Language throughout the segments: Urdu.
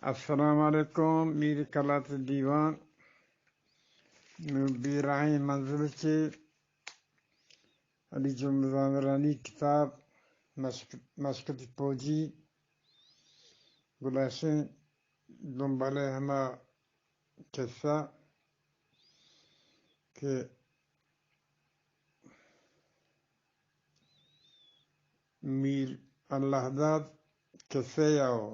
السلام علیکم میر کلات دیوان بیراہی منزل سے علی جمزامرانی کتاب مشکت پوجی گلاشن دنبالے ہما قصہ کہ میر اللہ داد قصے آؤ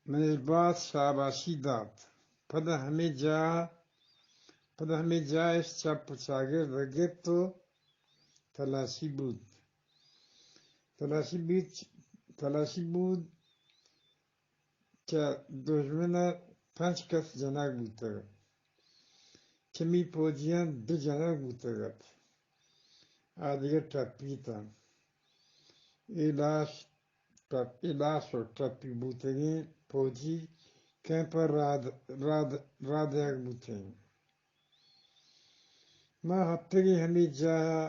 میرے بعد شاباشی داد پدا ہمیں جا اس چپ چاگر رگے تو تلاشی بود کہ دشمن پنج کس جناک بودتا چمی پوجیان دو جناک بودتا آدھگر ٹپی تا ایلاش و ٹپی بودتا گئے پوجی کیمپر راد ایک بودتا گئے ما ہفتگی ہمیں جایا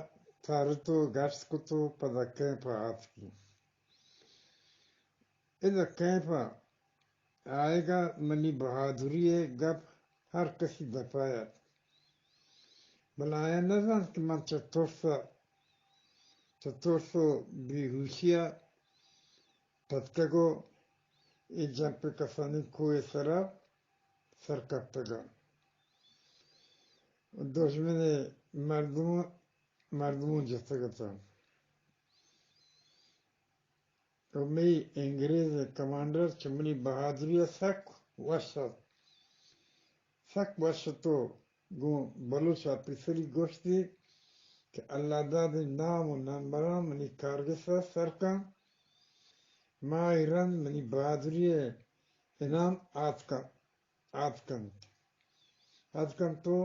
تارتو گشت کتو پدا کیمپا آت کی ادھا کیمپا آئے گا منی بہادری گپ ہر کسی دپایا بلایا نظر کہ من چطورسو بیہوشیا تتکگو ای جنپ کسانی کوئی سر کپتگا دشمن مردمون جستگا تا تو می انگریز کمانڈر چمنی بہادری سک وشت تو گو بلوچ پیسری گوشتی کہ اللہ داد نام و نمبران منی کارگسا سرکن ما ایران منی بہادری انام آتکن تو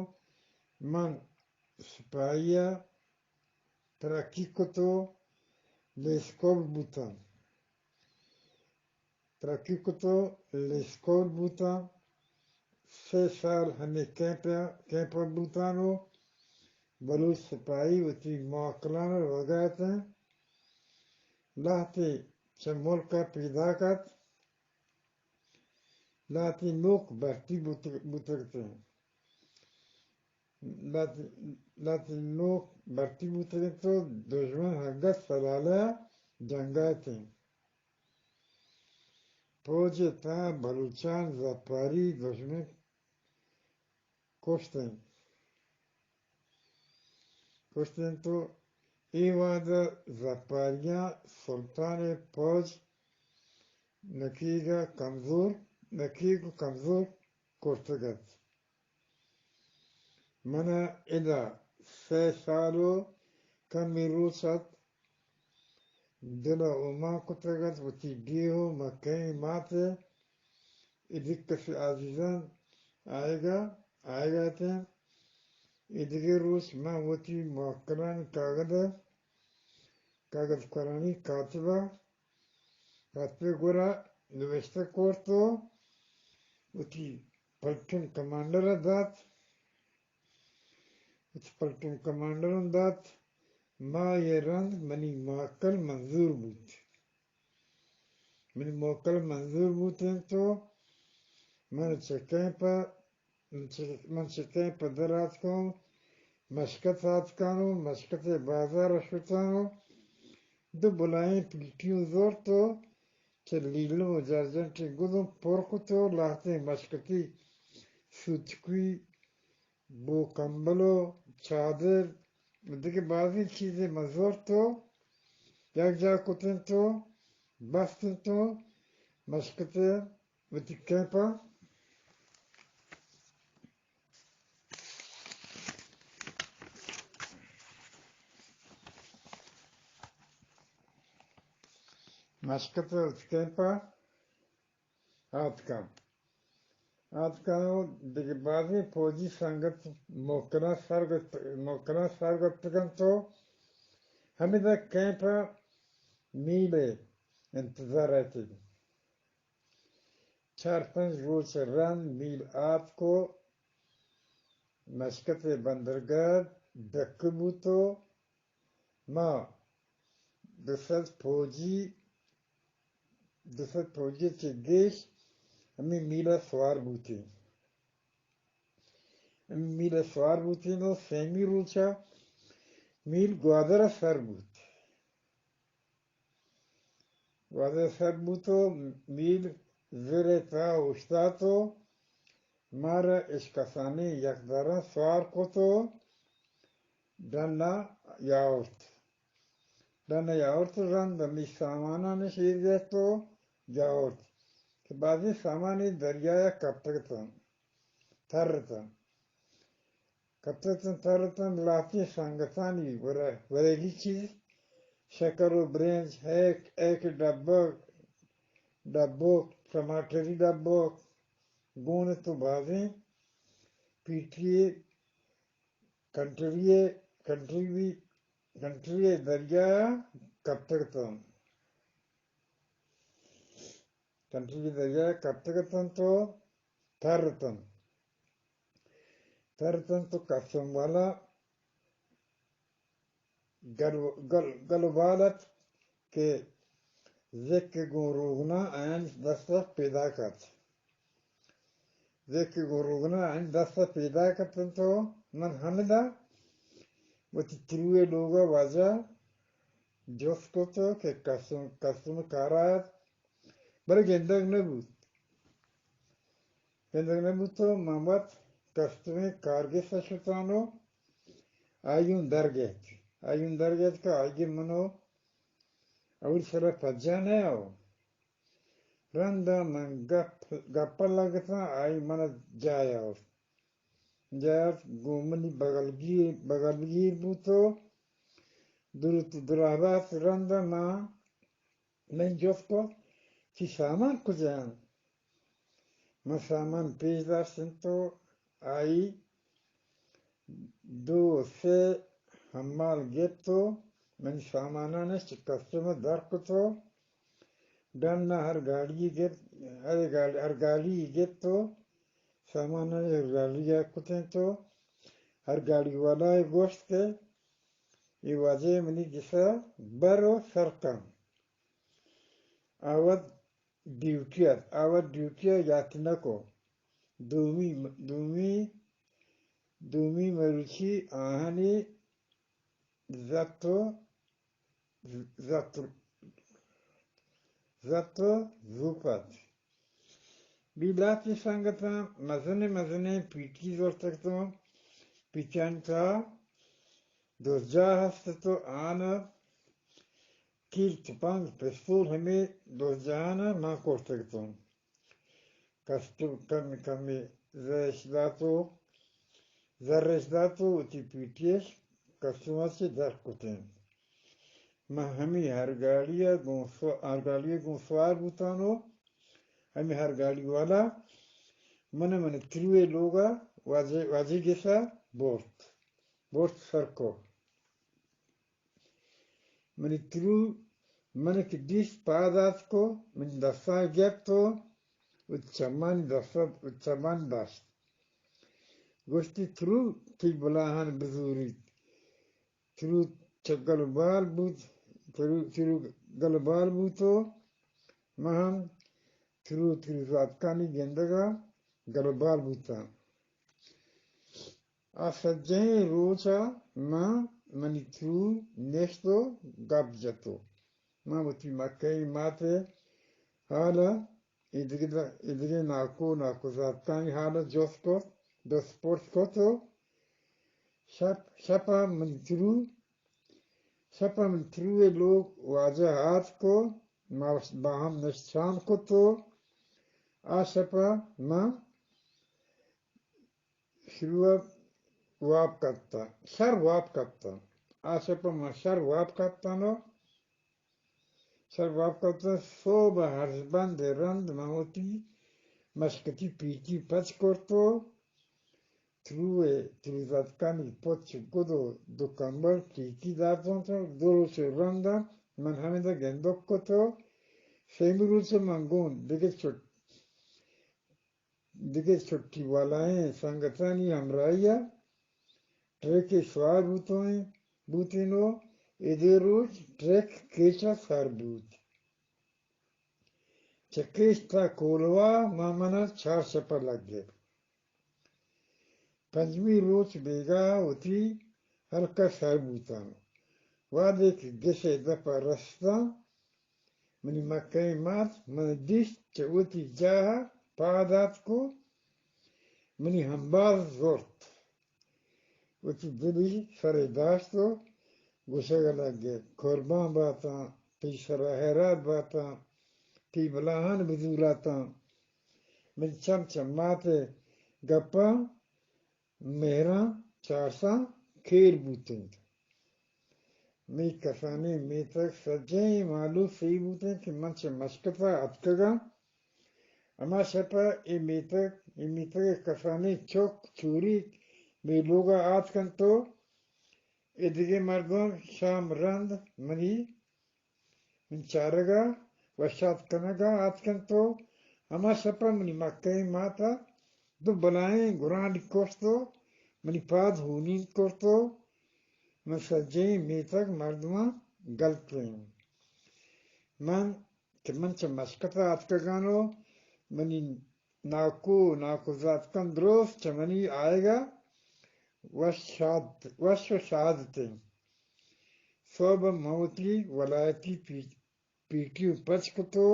من سپاہیا ترقی کو تو لیسکول بوتا 6 سال ہمیں کیمپا بوتانو بلوچ سپاہی وتی موکلان وگاتا لاہتے چا ملکا پیدا کت لاہتے نوک برتی بوتگتے تو دشمن حقت سلالہ جنگاتے پوجے تا بلوچان زپاری دشمن کشتیں تو ای وعدہ زپاریاں سلطان پوج نکیگو کمزور کشتگت منا ادا 6 سالو کمی روچت دلا اوما کتگت وتی بیہو مکہیں ماتے ادھک کسی عزیزان آئے گا تھے ادھگے روس ماں وتی موکلان کاغذ قرآنی کاتبہ گورا نوشتہ کورتو وتی پلٹن کمانڈر دات ما یہ رند منی موکل منظور بود تو من چکیں پا درات کو مشکت بازار اشوتانو دو بلائیں پلٹیوں زور تو چل لیلو و جرجنٹی گدوں پرکو تو لاہتے مشکتی سوچکوی بو کمبلو چادر دیکھے بعضی چیزیں مزور تو یک جا کتن تو بستن تو مشکتے وتی کیمپا آتکانو دیکھے بعضی فوجی سنگت موکنا سرگتگن تو ہمیں دا کیمپا میلے انتظار رہتے 4-5 روز رن میل آت کو مشکت بندرگاہ دکبو تو ما 200 فوجی دوسرا فوجی چے گیش ہمیں میلا سوار بوتے ہمیں میلا سوار بوتے نو سیمی روچا میل گوادر سر بوت گوادر سر بوتو میل زرتا اشتاتو مارا اشکاسانی یکدارا سوار کوتو دانا یاورت دانا یاورت ران دمی سامانا نشیر دیتو یاورت کہ بعضی سامانی دریایا کپتگتن ترتن کپتگتن ترتن لاتی سانگتانی ورگی چیز شکر و برنج ایک ڈبو ٹماٹری ڈبو گونے تو بعضی پیٹریے کنٹریے دریایا کپتگتن کنٹری دریایا کپتگتن تو ترتن تو قسم والا گلوبالت کے ذکر گو روگنا این دستا پیدا کرت ذکر گو روگنا این دستا پیدا کرتن تو من حمدہ وہ تروے لوگا واجہ جوس کو تو کہ قسم کارایت برای گندگ نبود تو محمد قسم کارگسا شتانو آیون درگیت کا آگی منو اول سر پجانے آو رندا من گپا لگتا آئی من جایا گومنی بغلگیر بوتو درابات رندا من جوس کو چی سامان کجان من سامان پیش داشتن تو آئی دو سے حمال گیتو من سامانانش قسم درکتو ڈننا ہر گاڑی گیتو سامانانش ہر گاڑی کتیں تو ہر گاڑی والا گوشت کے یہ واجہ منی جسا برو سرکم آوت ڈیوٹیا یاتنکو دومی مروچی آہنی زتو زوپت بیلاتی سنگتا مزنے پیٹی زورتکتو پیچانتا دوزجا ہستتو آنا کیل تپانگ پستول ہمیں دوزجانا ماں کوشتکتو کمی زرشداتو اتی پیٹیش کسوما سے در کتیں ماں ہمیں ہر گاڑیا گون سوار بوتانو ہمیں ہر گاڑی والا من تروے لوگا واجی گسا بورت سرکو من ترو من کدیس پادات کو من دستا گیتو چمان داشت گوشتی ترو تی بلاہن بزوری ترو گلبال بوتو مہم ترو زادکانی گندگا گلبال بوتا آسجہیں روچا منی ترو نیشتو گاب جتو بوتی مکہی ماتے حالا ادھگی ناکو زادکانی حالا جوس کو دو سپورٹ کو تو شپا من تروے لوگ واجہ ہاتھ کو باہم نشان کو تو شپا ماں شر واپ کرتا شپا ماں شر واپ کرتا صوبہ ہرزبند رند ماوتی مشکتی پیچی پچ کرتو ترو زادکانی پوچ گدو دو کمبل پیچی داتون تو دورو سے رندا من ہمیدہ گندک کو تو سیمرو سے منگون دیگه چھٹی والائیں سنگتانی ہمراہیا ٹریک سوار بوتینو ایدے روچ ٹریک کیچا سار بوت چکیشتا کولوا مامنا 4 شپا لگ گئے پنجمی روز بیگا ہوتی ہلکا سر بوتانو وادے کی گسے دپا رستا منی مکئی مات من دیش چوتی جاہا پادات کو منی ہمباز زورت وتی دلی سر داشتو گوشگا لگ گئے قربان باتا تی سراہرات باتا تی بلاہن بزوراتا من چم چماتے گپا مہران چارسا کھیر بوتیں می کسانی می تک سجیں مالو سی بوتیں کہ من چے مشکتا اتکگا اما شپا ای می تک کسانی چوک چوری می لوگا آت کن تو ای دیگه مردم شام رند منی من چارگا وشات کنگا آت کن تو اما شپا منی مکئی ماتا دو بلائیں گران کوشتو منی پاد ہونین کوشتو من سجیں می تک مردمان گلت رہی من چه مشکتا اتکگانو منی ناکو ذات کن درست چه منی آئے گا وش شہادتیں صوب موتی ولایتی پیٹیو پچکتو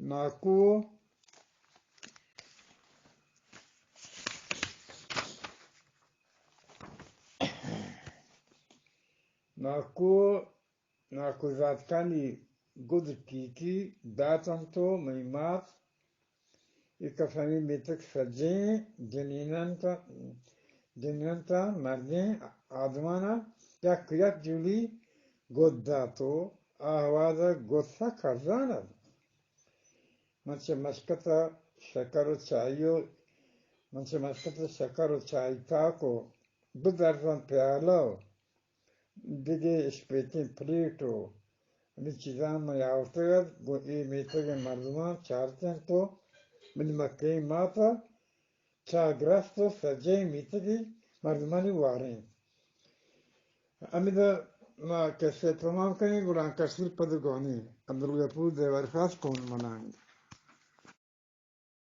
ناکو ذات کانی گود پیٹی داتم تو منی مات کسانی می تک سجیں جنینتا مردیں آدمانا یک جولی گود داتو آہوازا گود سا خرزانا من چه مشکتا شکر و چای تاکو بدرزن پیالاو دیگه اسپیتین پلیٹو این چیزان من یافتگد گو ای میتگ مردمان چارتن تو من مکهی ماتا چا گرستو سجه میتگی مردمانی وارین امیدا ما کسی تمام کنی گران کسیر پدگانی اندرگا پور دیوار خاص کون منانگ